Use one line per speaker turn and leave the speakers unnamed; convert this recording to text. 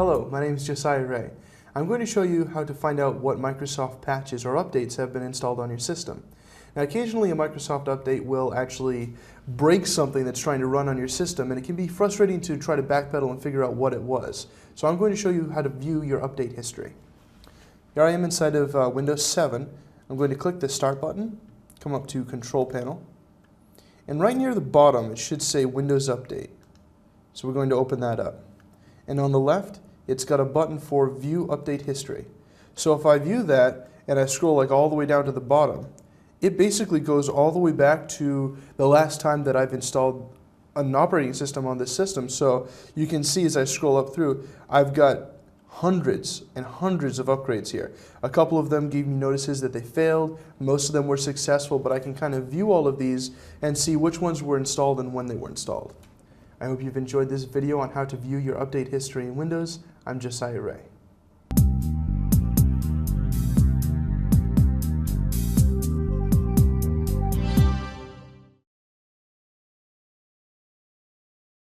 Hello, my name is Josiah Ray. I'm going to show you how to find out what Microsoft patches or updates have been installed on your system. Now, occasionally a Microsoft update will actually break something that's trying to run on your system, and it can be frustrating to try to backpedal and figure out what it was. So I'm going to show you how to view your update history. Here I am inside of Windows 7. I'm going to click the Start button, come up to Control Panel, and right near the bottom it should say Windows Update. So we're going to open that up. And on the left, it's got a button for View Update History. So if I view that and I scroll like all the way down to the bottom, it basically goes all the way back to the last time that I've installed an operating system on this system. So you can see as I scroll up through, I've got hundreds and hundreds of upgrades here. A couple of them gave me notices that they failed. Most of them were successful, but I can kind of view all of these and see which ones were installed and when they were installed. I hope you've enjoyed this video on how to view your update history in Windows. I'm Josiah Ray.